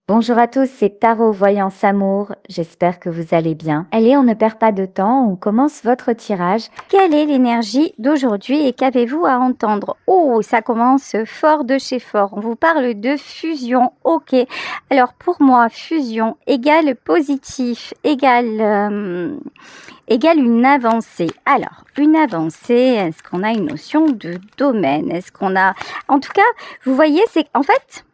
Bonjour à tous, c'est Tarot Voyance Amour. J'espère que vous allez bien. Allez, on ne perd pas de temps, on commence votre tirage. Quelle est l'énergie d'aujourd'hui et qu'avez-vous à entendre? Oh, ça commence fort de chez fort. On vous parle de fusion. Ok. Alors pour moi, fusion égale positif, égale une avancée. Alors, une avancée, est-ce qu'on a une notion de domaine? Est-ce qu'on a... En tout cas, vous voyez, c'est en fait...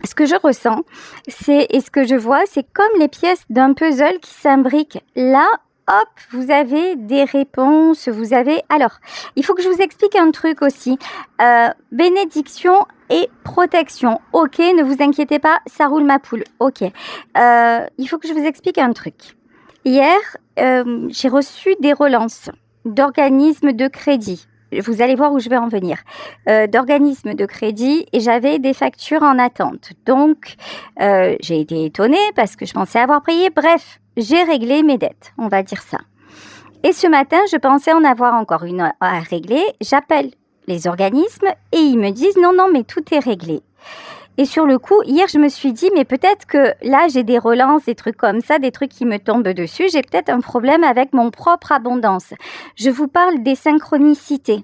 Ce que je ressens, et ce que je vois, c'est comme les pièces d'un puzzle qui s'imbriquent. Là, hop, vous avez des réponses, vous avez... Alors, il faut que je vous explique un truc aussi. Bénédiction et protection. Ok, ne vous inquiétez pas, ça roule ma poule. Ok. Il faut que je vous explique un truc. Hier, j'ai reçu des relances d'organismes de crédit. Vous allez voir où je vais en venir. D'organismes de crédit et j'avais des factures en attente. Donc, j'ai été étonnée parce que je pensais avoir payé. Bref, j'ai réglé mes dettes, on va dire ça. Et ce matin, je pensais en avoir encore une à régler. J'appelle les organismes et ils me disent non, mais tout est réglé. Et sur le coup, hier, je me suis dit, mais peut-être que là, j'ai des relances, des trucs comme ça, des trucs qui me tombent dessus. J'ai peut-être un problème avec mon propre abondance. Je vous parle des synchronicités.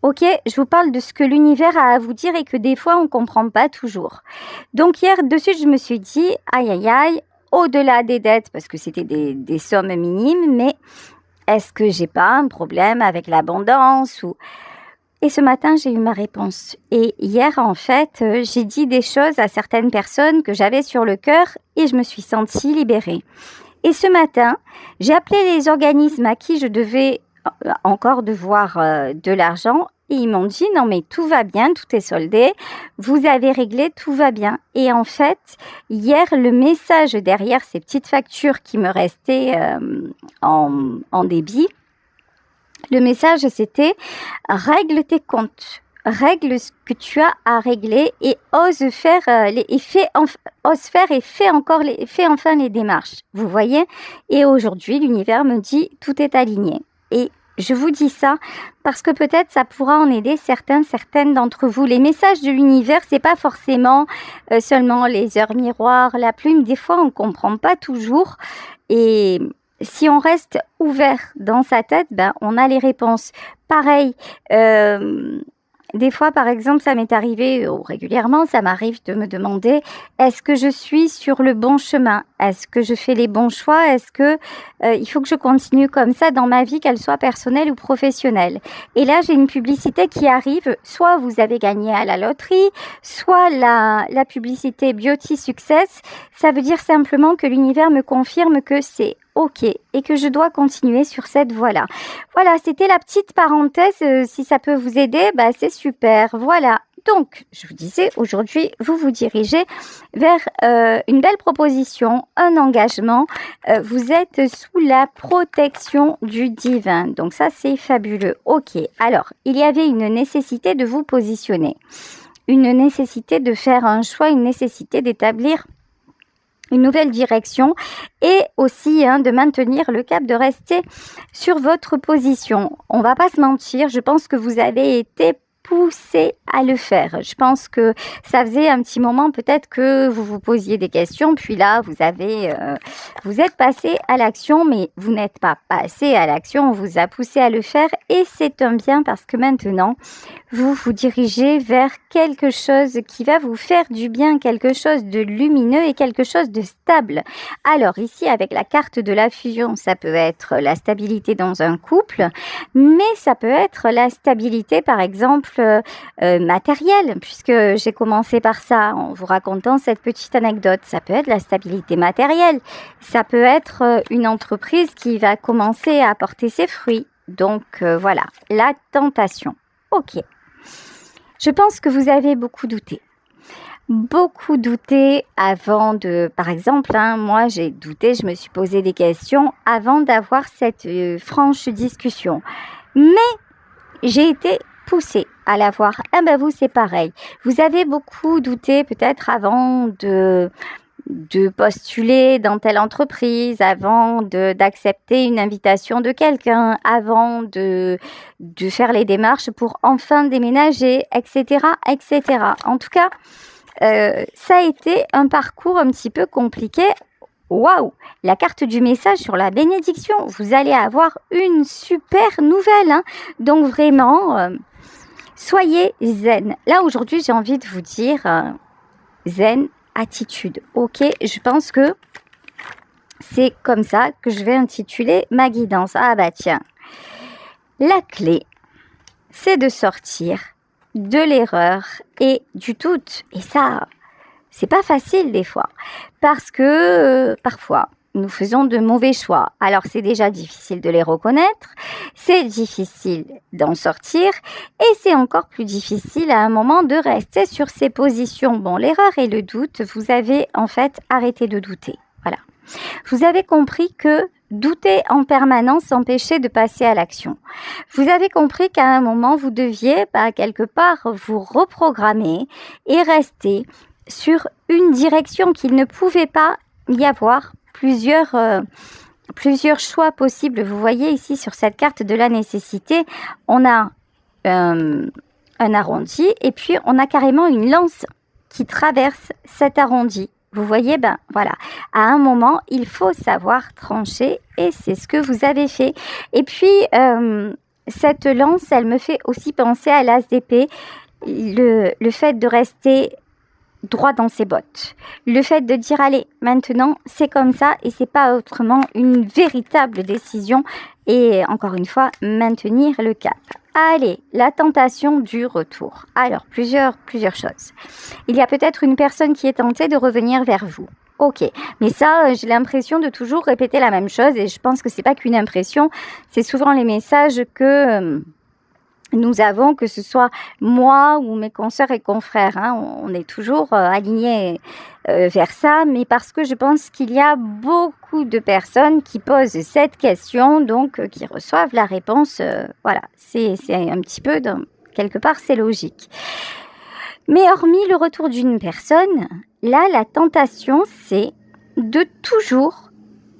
Ok, je vous parle de ce que l'univers a à vous dire et que des fois, on ne comprend pas toujours. Donc hier, dessus, je me suis dit, aïe, au-delà des dettes, parce que c'était des sommes minimes, mais est-ce que j'ai pas un problème avec l'abondance ou... Et ce matin, j'ai eu ma réponse. Et hier, en fait, j'ai dit des choses à certaines personnes que j'avais sur le cœur et je me suis sentie libérée. Et ce matin, j'ai appelé les organismes à qui je devais encore devoir de l'argent et ils m'ont dit non mais tout va bien, tout est soldé, vous avez réglé, tout va bien. Et en fait, hier, le message derrière ces petites factures qui me restaient en débit, le message, c'était « Règle tes comptes, règle ce que tu as à régler et ose faire, fais enfin les démarches. » Vous voyez? Et aujourd'hui, l'univers me dit « Tout est aligné. » Et je vous dis ça parce que peut-être ça pourra en aider certaines d'entre vous. Les messages de l'univers, c'est pas forcément seulement les heures miroirs, la plume. Des fois, on ne comprend pas toujours. Et... si on reste ouvert dans sa tête, ben, on a les réponses. Pareil, des fois, par exemple, ça m'est arrivé, ou régulièrement, ça m'arrive de me demander, est-ce que je suis sur le bon chemin? Est-ce que je fais les bons choix? Est-ce que il faut que je continue comme ça dans ma vie, qu'elle soit personnelle ou professionnelle? Et là, j'ai une publicité qui arrive, soit vous avez gagné à la loterie, soit la publicité Beauty Success. Ça veut dire simplement que l'univers me confirme que c'est ok et que je dois continuer sur cette voie-là. Voilà, c'était la petite parenthèse. Si ça peut vous aider, bah, c'est super. Voilà. Donc, je vous disais, aujourd'hui, vous vous dirigez vers une belle proposition, un engagement. Vous êtes sous la protection du divin. Donc ça, c'est fabuleux. Ok. Alors, il y avait une nécessité de vous positionner, une nécessité de faire un choix, une nécessité d'établir une nouvelle direction et aussi de maintenir le cap, de rester sur votre position. On va pas se mentir, je pense que vous avez été poussé à le faire. Je pense que ça faisait un petit moment peut-être que vous vous posiez des questions, puis là vous êtes passé à l'action, mais vous n'êtes pas passé à l'action, on vous a poussé à le faire et c'est un bien parce que maintenant vous vous dirigez vers quelque chose qui va vous faire du bien, quelque chose de lumineux et quelque chose de stable. Alors ici, avec la carte de la fusion, ça peut être la stabilité dans un couple, mais ça peut être la stabilité, par exemple, matérielle, puisque j'ai commencé par ça en vous racontant cette petite anecdote. Ça peut être la stabilité matérielle, ça peut être une entreprise qui va commencer à porter ses fruits. Donc voilà, la tentation. Ok. Je pense que vous avez beaucoup douté. Beaucoup douté avant de... Par exemple, moi j'ai douté, je me suis posé des questions avant d'avoir cette franche discussion. Mais j'ai été poussée à l'avoir. Ah ben vous, c'est pareil. Vous avez beaucoup douté peut-être avant de postuler dans telle entreprise, avant d'accepter une invitation de quelqu'un, avant de faire les démarches pour enfin déménager, etc., etc. En tout cas, ça a été un parcours un petit peu compliqué. Waouh! La carte du message sur la bénédiction, vous allez avoir une super nouvelle, hein. Donc vraiment, soyez zen. Là aujourd'hui, j'ai envie de vous dire zen, attitude. Ok, je pense que c'est comme ça que je vais intituler ma guidance. Ah bah tiens, la clé, c'est de sortir de l'erreur et du doute. Et ça, c'est pas facile des fois, parce que parfois, nous faisons de mauvais choix. Alors c'est déjà difficile de les reconnaître, c'est difficile d'en sortir, et c'est encore plus difficile à un moment de rester sur ses positions. Bon, l'erreur et le doute, vous avez en fait arrêté de douter. Voilà. Vous avez compris que douter en permanence empêchait de passer à l'action. Vous avez compris qu'à un moment, vous deviez, quelque part, vous reprogrammer et rester sur une direction, qu'il ne pouvait pas y avoir plusieurs choix possibles. Vous voyez ici sur cette carte de la nécessité, on a un arrondi et puis on a carrément une lance qui traverse cet arrondi. Vous voyez, voilà, à un moment, il faut savoir trancher et c'est ce que vous avez fait. Et puis, cette lance, elle me fait aussi penser à l'as d'épée, le fait de rester droit dans ses bottes. Le fait de dire, allez, maintenant, c'est comme ça et c'est pas autrement, une véritable décision et encore une fois, maintenir le cap. Allez, la tentation du retour. Alors, plusieurs choses. Il y a peut-être une personne qui est tentée de revenir vers vous. Ok, mais ça, j'ai l'impression de toujours répéter la même chose et je pense que c'est pas qu'une impression, c'est souvent les messages que nous avons, que ce soit moi ou mes consoeurs et confrères, hein, on est toujours alignés vers ça, mais parce que je pense qu'il y a beaucoup de personnes qui posent cette question, donc qui reçoivent la réponse. Voilà, c'est un petit peu, quelque part, c'est logique. Mais hormis le retour d'une personne, là, la tentation, c'est de toujours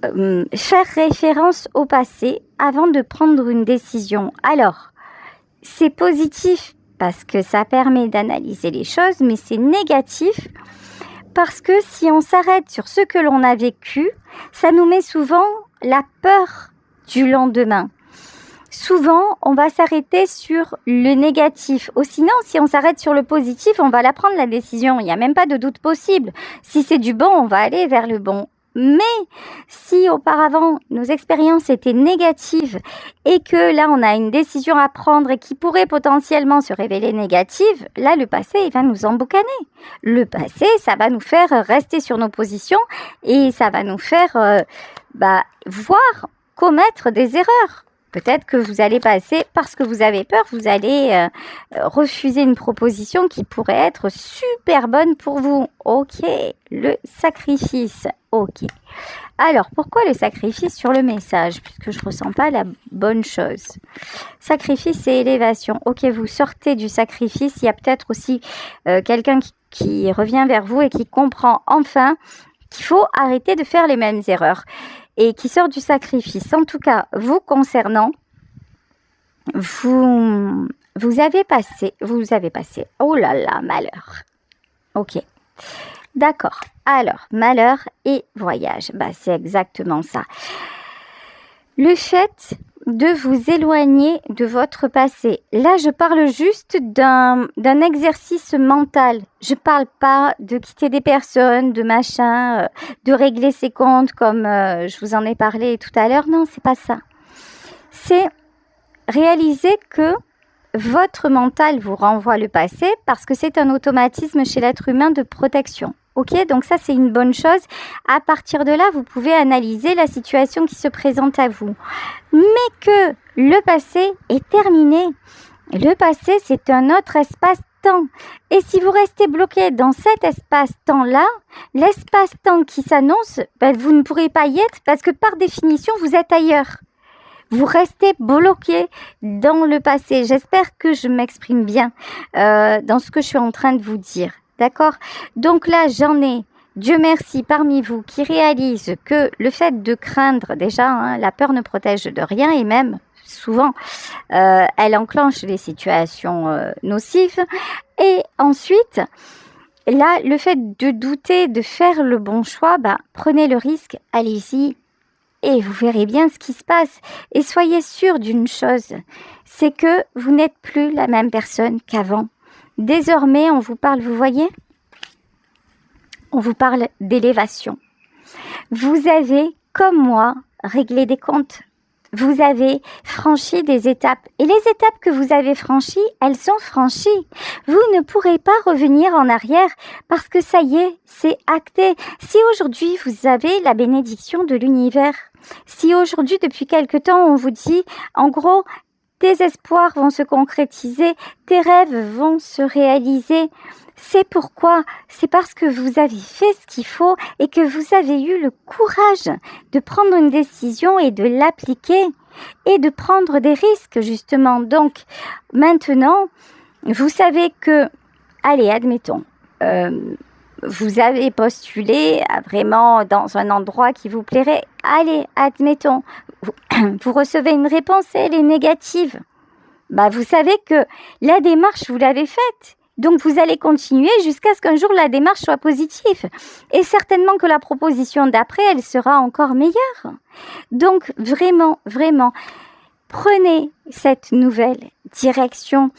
faire référence au passé avant de prendre une décision. Alors, c'est positif parce que ça permet d'analyser les choses, mais c'est négatif parce que si on s'arrête sur ce que l'on a vécu, ça nous met souvent la peur du lendemain. Souvent, on va s'arrêter sur le négatif. Ou sinon, si on s'arrête sur le positif, on va la prendre la décision. Il n'y a même pas de doute possible. Si c'est du bon, on va aller vers le bon. Mais si auparavant nos expériences étaient négatives et que là on a une décision à prendre et qui pourrait potentiellement se révéler négative, là le passé il va nous emboucaner. Le passé ça va nous faire rester sur nos positions et ça va nous faire voir commettre des erreurs. Peut-être que vous allez passer, parce que vous avez peur, vous allez refuser une proposition qui pourrait être super bonne pour vous. Ok, le sacrifice. Ok. Alors, pourquoi le sacrifice sur le message? Puisque je ne ressens pas la bonne chose. Sacrifice et élévation. Ok, vous sortez du sacrifice. Il y a peut-être aussi quelqu'un qui revient vers vous et qui comprend enfin qu'il faut arrêter de faire les mêmes erreurs. Et qui sort du sacrifice. En tout cas, vous concernant, vous avez passé, oh là là, malheur. Ok, d'accord. Alors, malheur et voyage, c'est exactement ça. Le fait de vous éloigner de votre passé. Là, je parle juste d'un exercice mental. Je parle pas de quitter des personnes, de machin, de régler ses comptes comme je vous en ai parlé tout à l'heure. Non, c'est pas ça. C'est réaliser que votre mental vous renvoie le passé parce que c'est un automatisme chez l'être humain de protection. Ok, donc ça c'est une bonne chose. À partir de là, vous pouvez analyser la situation qui se présente à vous. Mais que le passé est terminé. Le passé, c'est un autre espace-temps. Et si vous restez bloqué dans cet espace-temps-là, l'espace-temps qui s'annonce, vous ne pourrez pas y être parce que par définition, vous êtes ailleurs. Vous restez bloqué dans le passé. J'espère que je m'exprime bien dans ce que je suis en train de vous dire. D'accord? Donc là, j'en ai, Dieu merci, parmi vous qui réalisent que le fait de craindre, déjà, la peur ne protège de rien et même, souvent, elle enclenche les situations nocives. Et ensuite, là, le fait de douter, de faire le bon choix, prenez le risque, allez-y, et vous verrez bien ce qui se passe. Et soyez sûr d'une chose, c'est que vous n'êtes plus la même personne qu'avant. Désormais, on vous parle, vous voyez, on vous parle d'élévation. Vous avez, comme moi, réglé des comptes. Vous avez franchi des étapes. Et les étapes que vous avez franchies, elles sont franchies. Vous ne pourrez pas revenir en arrière parce que ça y est, c'est acté. Si aujourd'hui vous avez la bénédiction de l'univers, si aujourd'hui depuis quelque temps on vous dit, en gros, tes espoirs vont se concrétiser, tes rêves vont se réaliser, c'est pourquoi, c'est parce que vous avez fait ce qu'il faut et que vous avez eu le courage de prendre une décision et de l'appliquer et de prendre des risques justement. Donc maintenant, vous savez que, allez, admettons, vous avez postulé vraiment dans un endroit qui vous plairait. Allez, admettons, vous recevez une réponse et elle est négative. Vous savez que la démarche, vous l'avez faite. Donc, vous allez continuer jusqu'à ce qu'un jour, la démarche soit positive. Et certainement que la proposition d'après, elle sera encore meilleure. Donc, vraiment, vraiment, prenez cette nouvelle direction.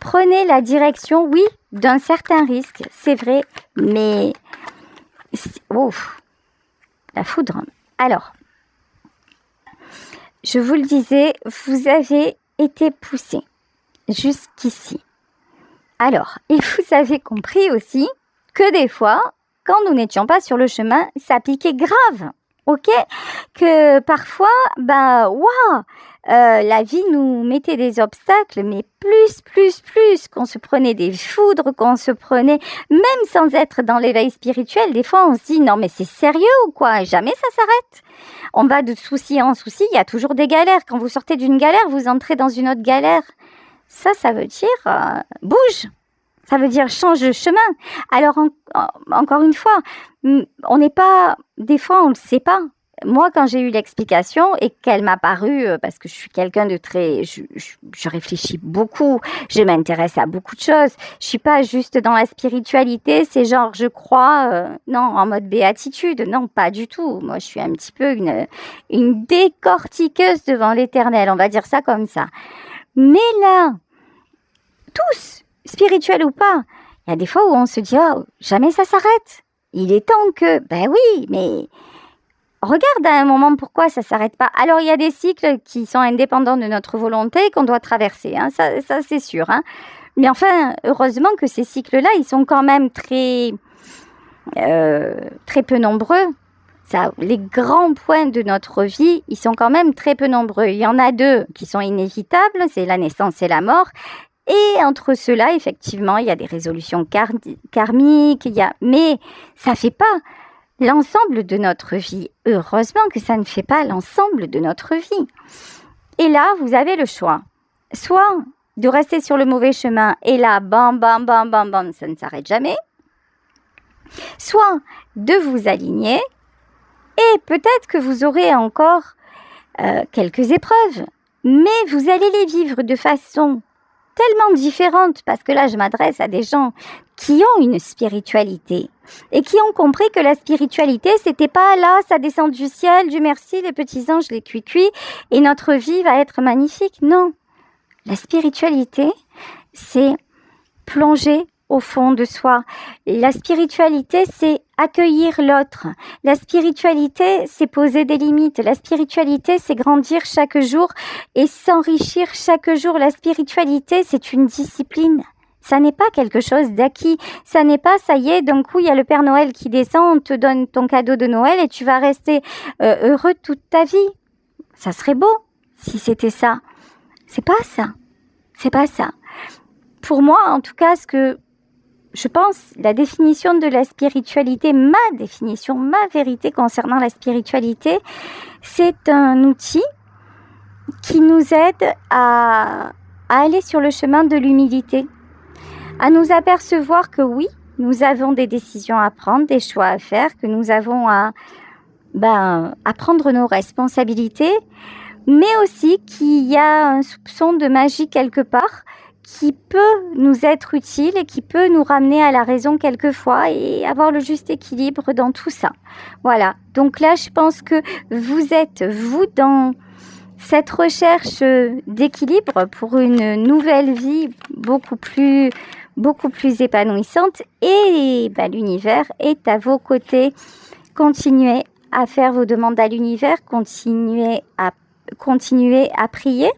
Prenez la direction, oui, d'un certain risque, c'est vrai, mais... la foudre. Alors, je vous le disais, vous avez été poussé jusqu'ici. Alors, et vous avez compris aussi que des fois, quand nous n'étions pas sur le chemin, ça piquait grave, ok? Que parfois, la vie nous mettait des obstacles, mais plus, qu'on se prenait des foudres, qu'on se prenait, même sans être dans l'éveil spirituel, des fois on se dit, non mais c'est sérieux ou quoi? Jamais ça s'arrête. On va de souci en souci, il y a toujours des galères. Quand vous sortez d'une galère, vous entrez dans une autre galère. Ça veut dire bouge. Ça veut dire change de chemin. Alors, encore une fois, on n'est pas... Des fois, on ne le sait pas. Moi, quand j'ai eu l'explication et qu'elle m'a paru, parce que je suis quelqu'un de très... Je réfléchis beaucoup, je m'intéresse à beaucoup de choses. Je suis pas juste dans la spiritualité, c'est genre, je crois, non, en mode béatitude. Non, pas du tout. Moi, je suis un petit peu une décortiqueuse devant l'éternel, on va dire ça comme ça. Mais là, tous, spirituels ou pas, il y a des fois où on se dit, oh, jamais ça s'arrête. Il est temps que... oui, mais... Regarde à un moment pourquoi ça s'arrête pas. Alors, il y a des cycles qui sont indépendants de notre volonté et qu'on doit traverser, hein, ça c'est sûr. Hein. Mais enfin, heureusement que ces cycles-là, ils sont quand même très peu nombreux. Les grands points de notre vie, ils sont quand même très peu nombreux. Il y en a 2 qui sont inévitables, c'est la naissance et la mort. Et entre ceux-là, effectivement, il y a des résolutions karmiques, mais ça fait pas l'ensemble de notre vie. Heureusement que ça ne fait pas l'ensemble de notre vie. Et là, vous avez le choix. Soit de rester sur le mauvais chemin, et là, bam, ça ne s'arrête jamais. Soit de vous aligner, et peut-être que vous aurez encore quelques épreuves, mais vous allez les vivre de façon tellement différente, parce que là, je m'adresse à des gens qui ont une spiritualité et qui ont compris que la spiritualité, c'était pas là, ça descend du ciel, Dieu merci, les petits anges, les cuits, et notre vie va être magnifique. Non, la spiritualité, c'est plonger au fond de soi. La spiritualité, c'est accueillir l'autre. La spiritualité, c'est poser des limites. La spiritualité, c'est grandir chaque jour et s'enrichir chaque jour. La spiritualité, c'est une discipline. Ça n'est pas quelque chose d'acquis. Ça n'est pas, ça y est, d'un coup, il y a le Père Noël qui descend, on te donne ton cadeau de Noël et tu vas rester heureux toute ta vie. Ça serait beau si c'était ça. C'est pas ça. C'est pas ça. Pour moi, en tout cas, ce que je pense, la définition de la spiritualité, ma définition, ma vérité concernant la spiritualité, c'est un outil qui nous aide à aller sur le chemin de l'humilité, à nous apercevoir que oui, nous avons des décisions à prendre, des choix à faire, que nous avons à prendre nos responsabilités, mais aussi qu'il y a un soupçon de magie quelque part qui peut nous être utile et qui peut nous ramener à la raison quelquefois et avoir le juste équilibre dans tout ça. Voilà. Donc là, je pense que vous êtes, vous, dans cette recherche d'équilibre pour une nouvelle vie beaucoup plus épanouissante et l'univers est à vos côtés. Continuez à faire vos demandes à l'univers, continuez à prier.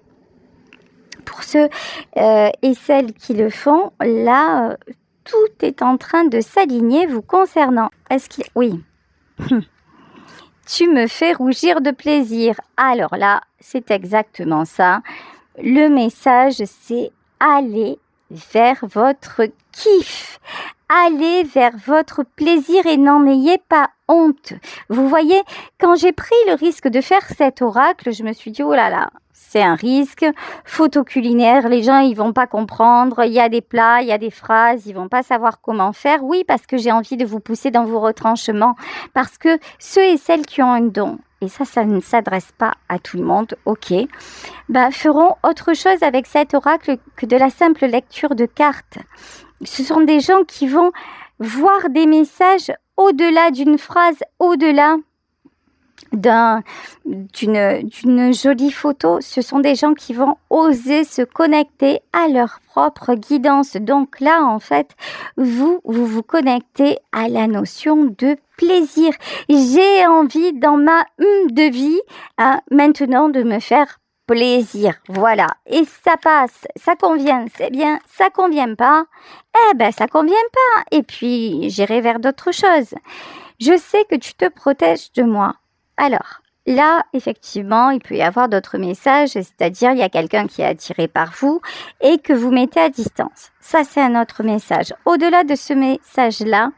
Pour ceux et celles qui le font, là, tout est en train de s'aligner vous concernant. Oui. Tu me fais rougir de plaisir. Alors là, c'est exactement ça. Le message, c'est aller vers votre kiff. Allez vers votre plaisir et n'en ayez pas honte. Vous voyez, quand j'ai pris le risque de faire cet oracle, je me suis dit, oh là là, c'est un risque. Photo culinaire, les gens, ils vont pas comprendre. Il y a des plats, il y a des phrases, ils vont pas savoir comment faire. Oui, parce que j'ai envie de vous pousser dans vos retranchements. Parce que ceux et celles qui ont un don, et ça ne s'adresse pas à tout le monde, ok, feront autre chose avec cet oracle que de la simple lecture de cartes. Ce sont des gens qui vont voir des messages au-delà d'une phrase, au-delà d'une jolie photo. Ce sont des gens qui vont oser se connecter à leur propre guidance. Donc là, en fait, vous connectez à la notion de plaisir. J'ai envie dans ma de vie maintenant de me faire plaisir, voilà, et ça passe, ça convient, c'est bien, ça convient pas, ça convient pas, et puis j'irai vers d'autres choses. Je sais que tu te protèges de moi. Alors, là, effectivement, il peut y avoir d'autres messages, c'est-à-dire il y a quelqu'un qui est attiré par vous et que vous mettez à distance. Ça, c'est un autre message. Au-delà de ce message-là,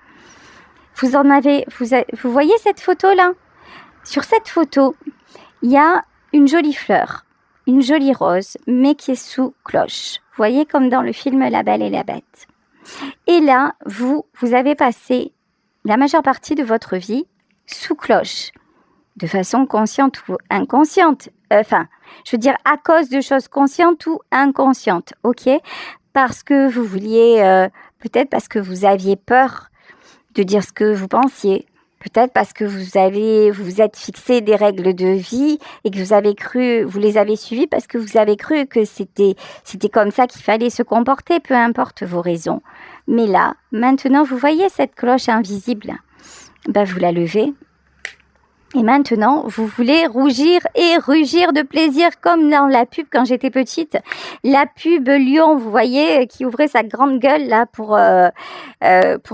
vous voyez cette photo-là? Sur cette photo, il y a une jolie fleur, une jolie rose, mais qui est sous cloche. Vous voyez, comme dans le film La Belle et la Bête. Et là, vous avez passé la majeure partie de votre vie sous cloche, de façon consciente ou inconsciente. Je veux dire, à cause de choses conscientes ou inconscientes, ok? Parce que vous vouliez, peut-être parce que vous aviez peur de dire ce que vous pensiez. Peut-être parce que vous êtes fixé des règles de vie et que vous les avez suivies parce que vous avez cru que c'était comme ça qu'il fallait se comporter, peu importe vos raisons. Mais là, maintenant, vous voyez cette cloche invisible. Vous la levez. Et maintenant, vous voulez rougir et rugir de plaisir comme dans la pub quand j'étais petite. La pub Lion, vous voyez, qui ouvrait sa grande gueule là pour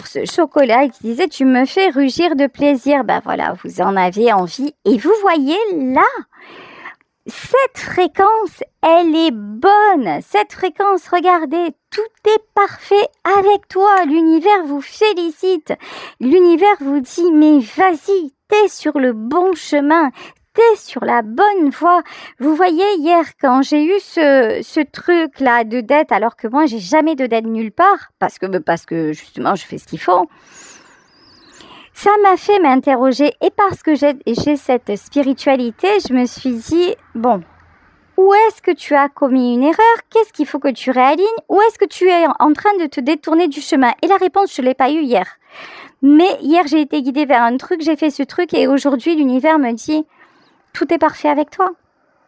ce chocolat et qui disait « Tu me fais rugir de plaisir ». Voilà, vous en avez envie. Et vous voyez là, cette fréquence, elle est bonne. Cette fréquence, regardez, tout est parfait avec toi. L'univers vous félicite. L'univers vous dit « Mais vas-y ». T'es sur le bon chemin, t'es sur la bonne voie. Vous voyez, hier, quand j'ai eu ce truc-là de dette, alors que moi, j'ai jamais de dette nulle part, parce que justement, je fais ce qu'il faut, ça m'a fait m'interroger. Et parce que j'ai cette spiritualité, je me suis dit, bon, où est-ce que tu as commis une erreur? Qu'est-ce qu'il faut que tu réalignes? Où est-ce que tu es en train de te détourner du chemin? Et la réponse, je ne l'ai pas eue hier. Mais hier, j'ai été guidée vers un truc, j'ai fait ce truc et aujourd'hui, l'univers me dit « Tout est parfait avec toi.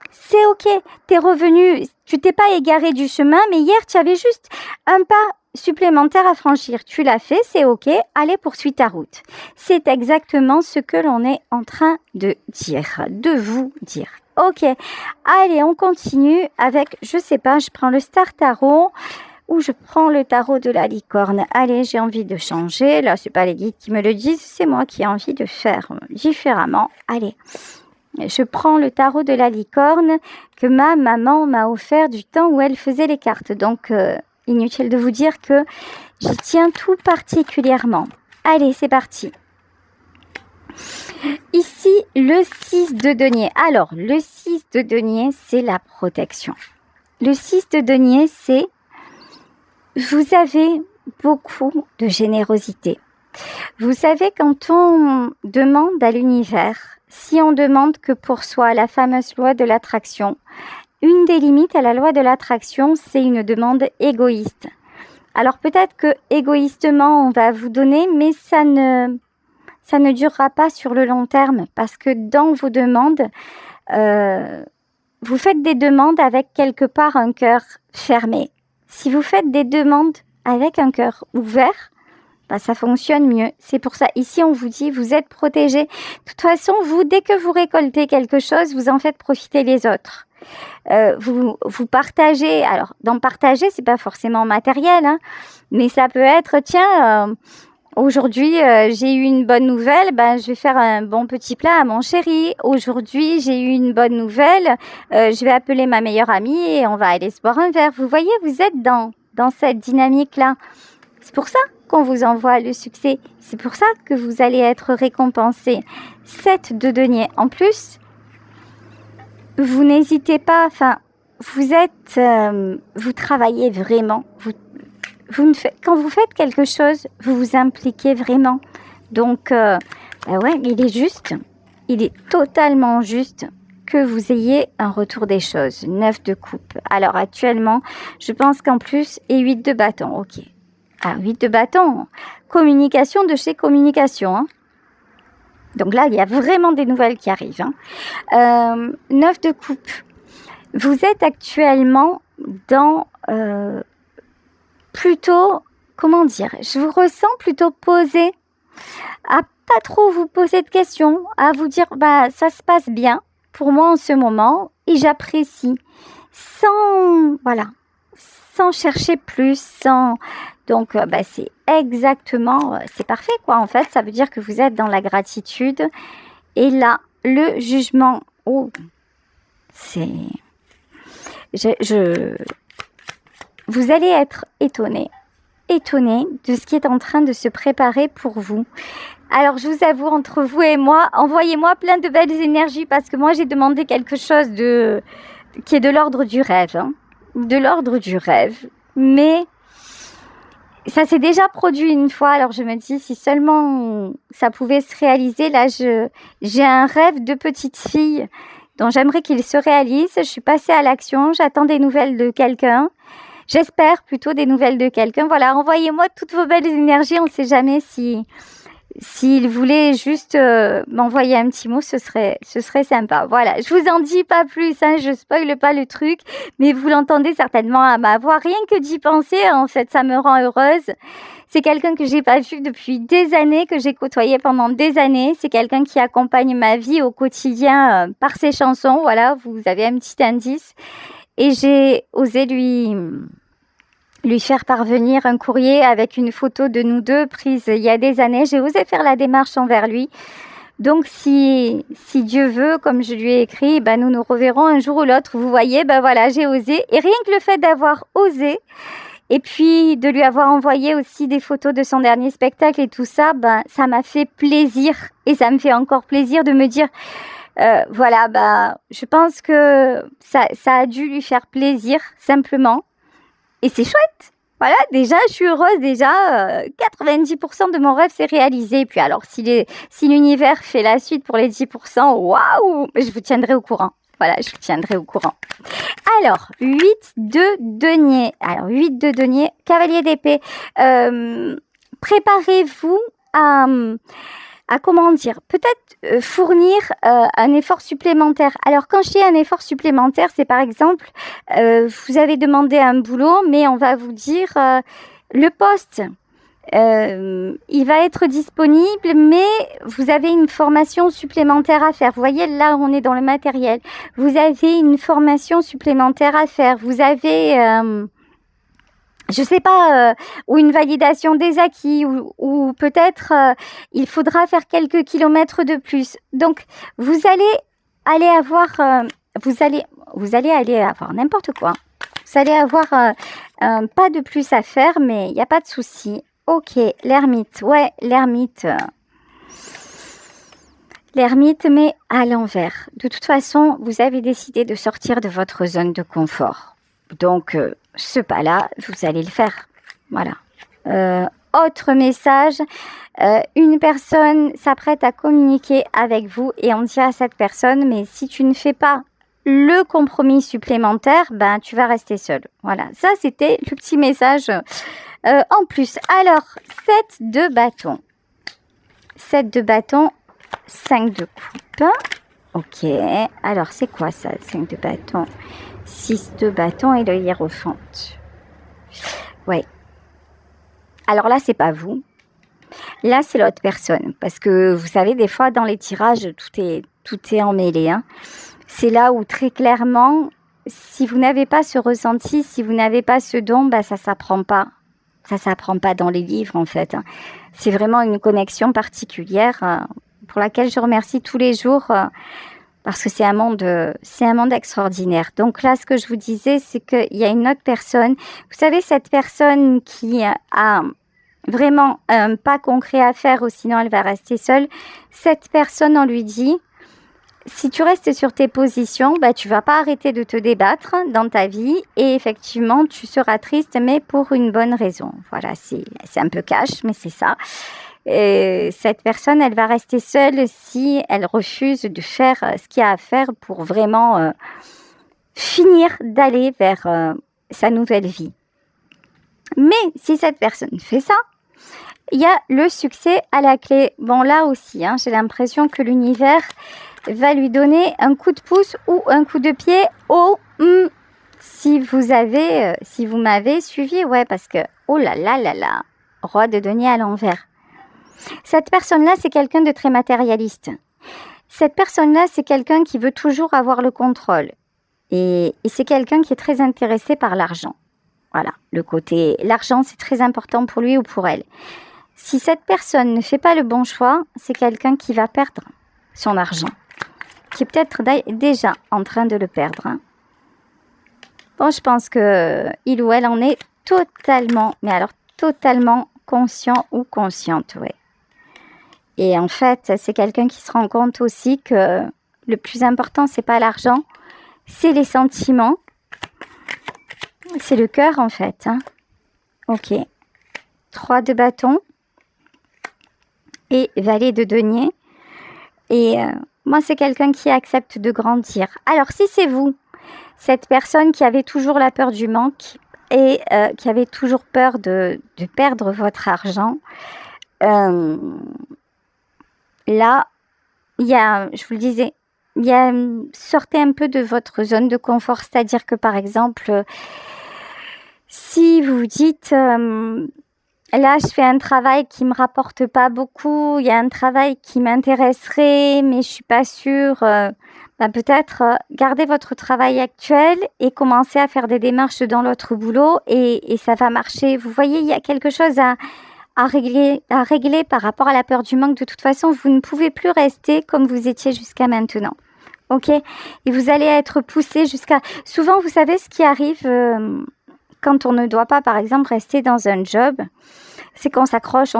C'est ok, t'es revenu, tu t'es pas égaré du chemin, mais hier, tu avais juste un pas supplémentaire à franchir. Tu l'as fait, c'est ok, allez, poursuis ta route. » C'est exactement ce que l'on est en train de dire, de vous dire. Ok, allez, on continue avec, je sais pas, je prends le Star Tarot. Ou je prends le tarot de la licorne. Allez, j'ai envie de changer. Là, c'est pas les guides qui me le disent, c'est moi qui ai envie de faire différemment. Allez, je prends le tarot de la licorne que ma maman m'a offert du temps où elle faisait les cartes. Donc, inutile de vous dire que j'y tiens tout particulièrement. Allez, c'est parti. Ici, le 6 de denier. Alors, le 6 de denier, c'est la protection. Le 6 de denier, c'est vous avez beaucoup de générosité. Vous savez, quand on demande à l'univers, si on demande que pour soi la fameuse loi de l'attraction, une des limites à la loi de l'attraction, c'est une demande égoïste. Alors peut-être que égoïstement, on va vous donner, mais ça ne durera pas sur le long terme parce que dans vos demandes, vous faites des demandes avec quelque part un cœur fermé. Si vous faites des demandes avec un cœur ouvert, ça fonctionne mieux. C'est pour ça, ici, on vous dit, vous êtes protégés. De toute façon, vous, dès que vous récoltez quelque chose, vous en faites profiter les autres. Vous partagez. Alors, dans partager, c'est pas forcément matériel, hein, mais ça peut être, tiens, aujourd'hui, j'ai eu une bonne nouvelle, je vais faire un bon petit plat à mon chéri. Aujourd'hui, j'ai eu une bonne nouvelle, je vais appeler ma meilleure amie et on va aller se boire un verre. Vous voyez, vous êtes dans cette dynamique-là. C'est pour ça qu'on vous envoie le succès. C'est pour ça que vous allez être récompensé. 7 de denier. En plus, vous n'hésitez pas, vous travaillez vraiment. Quand vous faites quelque chose, vous vous impliquez vraiment. Donc, il est juste, il est totalement juste que vous ayez un retour des choses. 9 de coupe. Alors, actuellement, je pense qu'en plus, et 8 de bâton, ok. Ah, 8 de bâton, communication de chez communication. Hein. Donc là, il y a vraiment des nouvelles qui arrivent. 9 de coupe. Vous êtes actuellement dans plutôt, comment dire, je vous ressens plutôt posé, à pas trop vous poser de questions, à vous dire, ça se passe bien pour moi en ce moment et j'apprécie sans chercher plus, Donc, c'est exactement, c'est parfait, quoi. En fait, ça veut dire que vous êtes dans la gratitude. Et là, le jugement, vous allez être étonné de ce qui est en train de se préparer pour vous. Alors, je vous avoue, entre vous et moi, envoyez-moi plein de belles énergies parce que moi, j'ai demandé quelque chose qui est de l'ordre du rêve. Hein. De l'ordre du rêve. Mais ça s'est déjà produit une fois, alors je me dis si seulement ça pouvait se réaliser. Là, j'ai un rêve de petite fille dont j'aimerais qu'il se réalise. Je suis passée à l'action, j'attends des nouvelles de quelqu'un. J'espère plutôt des nouvelles de quelqu'un. Voilà, envoyez-moi toutes vos belles énergies. On ne sait jamais s'il voulait juste m'envoyer un petit mot, ce serait sympa. Voilà, je vous en dis pas plus, hein, je spoile pas le truc, mais vous l'entendez certainement à ma voix. Rien que d'y penser, en fait, ça me rend heureuse. C'est quelqu'un que j'ai pas vu depuis des années, que j'ai côtoyé pendant des années. C'est quelqu'un qui accompagne ma vie au quotidien par ses chansons. Voilà, vous avez un petit indice. Et j'ai osé lui faire parvenir un courrier avec une photo de nous deux prise il y a des années. J'ai osé faire la démarche envers lui. Donc, si Dieu veut, comme je lui ai écrit, nous nous reverrons un jour ou l'autre. Vous voyez, voilà, j'ai osé. Et rien que le fait d'avoir osé, et puis de lui avoir envoyé aussi des photos de son dernier spectacle et tout ça, ça m'a fait plaisir. Et ça me fait encore plaisir de me dire, je pense que ça a dû lui faire plaisir, simplement. Et c'est chouette. Voilà, déjà, je suis heureuse. Déjà, 90% de mon rêve s'est réalisé. Et puis alors, si l'univers fait la suite pour les 10%, waouh, je vous tiendrai au courant. Voilà, je vous tiendrai au courant. Alors, 8 de denier. Alors, 8 de denier, cavalier d'épée. Préparez-vous à comment dire, peut-être fournir un effort supplémentaire. Alors, quand je dis un effort supplémentaire, c'est par exemple, vous avez demandé un boulot, mais on va vous dire le poste. Il va être disponible, mais vous avez une formation supplémentaire à faire. Vous voyez, là, on est dans le matériel. Vous avez une formation supplémentaire à faire. Vous avez... je sais pas, ou une validation des acquis, ou peut-être il faudra faire quelques kilomètres de plus. Donc, vous allez avoir n'importe quoi. Vous allez avoir un pas de plus à faire, mais il n'y a pas de souci. Ok, l'ermite. Ouais, l'ermite. L'ermite, mais à l'envers. De toute façon, vous avez décidé de sortir de votre zone de confort. Donc, ce pas-là, vous allez le faire. Voilà. Autre message, une personne s'apprête à communiquer avec vous et on dit à cette personne, mais si tu ne fais pas le compromis supplémentaire, ben, tu vas rester seul. Voilà, ça, c'était le petit message en plus. Alors, 7 de bâton. 7 de bâton, 5 de coupe. Ok, alors c'est quoi ça? 5 de bâton, 6 de bâton et le hiérophant. Ouais. Alors là, c'est pas vous. Là, c'est l'autre personne. Parce que vous savez, des fois, dans les tirages, tout est emmêlé. Hein. C'est là où très clairement, si vous n'avez pas ce ressenti, si vous n'avez pas ce don, bah, ça s'apprend pas. Ça s'apprend pas dans les livres, en fait. Hein. C'est vraiment une connexion particulière pour laquelle je remercie tous les jours parce que c'est un monde extraordinaire. Donc là, ce que je vous disais, c'est qu'il y a une autre personne. Vous savez, cette personne qui a vraiment un pas concret à faire ou sinon elle va rester seule. Cette personne, on lui dit, si tu restes sur tes positions, bah, tu vas pas arrêter de te débattre dans ta vie et effectivement, tu seras triste, mais pour une bonne raison. Voilà, c'est un peu cash, mais c'est ça. Et cette personne, elle va rester seule si elle refuse de faire ce qu'il y a à faire pour vraiment finir d'aller vers sa nouvelle vie. Mais si cette personne fait ça, il y a le succès à la clé. Bon, là aussi, hein, j'ai l'impression que l'univers va lui donner un coup de pouce ou un coup de pied au si vous m'avez suivi, ouais, parce que oh là là là là, roi de denier à l'envers. Cette personne-là, c'est quelqu'un de très matérialiste. Cette personne-là, c'est quelqu'un qui veut toujours avoir le contrôle. Et c'est quelqu'un qui est très intéressé par l'argent. Voilà, l'argent, c'est très important pour lui ou pour elle. Si cette personne ne fait pas le bon choix, c'est quelqu'un qui va perdre son argent, qui est peut-être déjà en train de le perdre. Hein. Bon, je pense que il ou elle en est totalement, mais alors totalement conscient ou consciente, ouais. Et en fait, c'est quelqu'un qui se rend compte aussi que le plus important, c'est pas l'argent, c'est les sentiments, c'est le cœur en fait. Hein. Ok. 3 de bâton et valet de denier. Et moi, c'est quelqu'un qui accepte de grandir. Alors, si c'est vous, cette personne qui avait toujours la peur du manque et qui avait toujours peur de perdre votre argent, là, il y a, je vous le disais, sortez un peu de votre zone de confort. C'est-à-dire que, par exemple, si vous vous dites, là, je fais un travail qui me rapporte pas beaucoup, il y a un travail qui m'intéresserait, mais je suis pas sûre, peut-être gardez votre travail actuel et commencez à faire des démarches dans l'autre boulot et ça va marcher. Vous voyez, il y a quelque chose à régler par rapport à la peur du manque. De toute façon, vous ne pouvez plus rester comme vous étiez jusqu'à maintenant. Ok? Et vous allez être poussé jusqu'à... Souvent, vous savez ce qui arrive quand on ne doit pas, par exemple, rester dans un job, c'est qu'on s'accroche,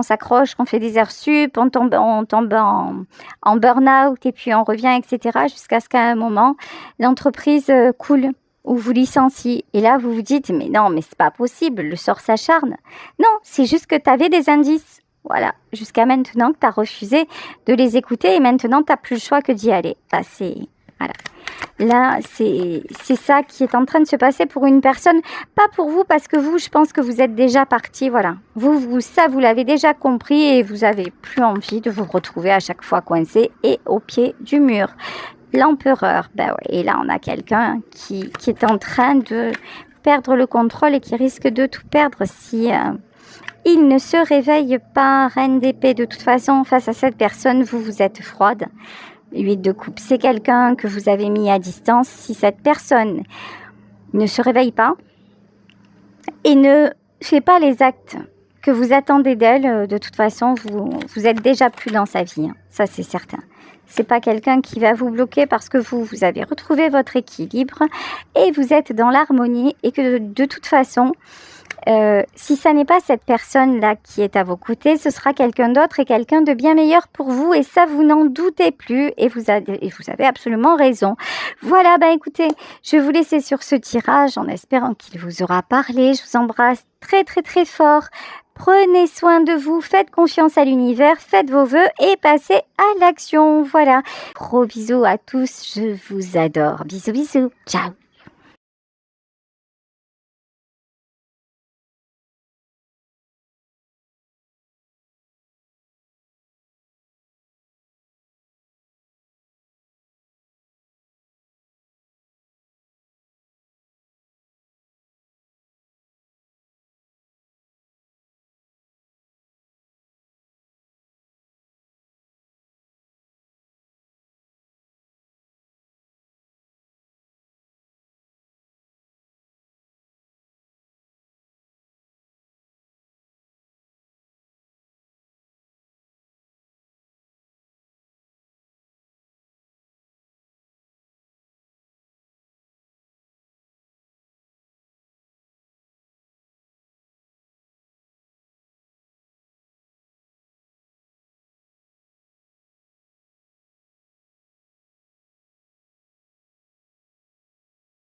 qu'on fait des heures sup, on tombe en burn-out et puis on revient, etc. jusqu'à ce qu'à un moment, l'entreprise coule ou vous licencie. Et là, vous vous dites, mais non, mais c'est pas possible, le sort s'acharne. Non, c'est juste que tu avais des indices. Voilà, jusqu'à maintenant que tu as refusé de les écouter et maintenant, tu n'as plus le choix que d'y aller. Voilà. Là, c'est ça qui est en train de se passer pour une personne, pas pour vous, parce que vous, je pense que vous êtes déjà parti, voilà. Ça, vous l'avez déjà compris et vous avez plus envie de vous retrouver à chaque fois coincé et au pied du mur. L'empereur, ouais, et là, on a quelqu'un qui est en train de perdre le contrôle et qui risque de tout perdre si il ne se réveille pas. Reine d'épée, de toute façon, face à cette personne, vous êtes froide. 8 de coupe, c'est quelqu'un que vous avez mis à distance. Si cette personne ne se réveille pas et ne fait pas les actes que vous attendez d'elle, de toute façon, vous êtes déjà plus dans sa vie. Hein. Ça, c'est certain. C'est pas quelqu'un qui va vous bloquer parce que vous avez retrouvé votre équilibre et vous êtes dans l'harmonie et que de toute façon, Si ça n'est pas cette personne-là qui est à vos côtés, ce sera quelqu'un d'autre et quelqu'un de bien meilleur pour vous. Et ça, vous n'en doutez plus. Et vous avez absolument raison. Voilà, écoutez, je vais vous laisser sur ce tirage en espérant qu'il vous aura parlé. Je vous embrasse très très très fort. Prenez soin de vous, faites confiance à l'univers, faites vos vœux et passez à l'action. Voilà. Gros bisous à tous, je vous adore. Bisous bisous. Ciao.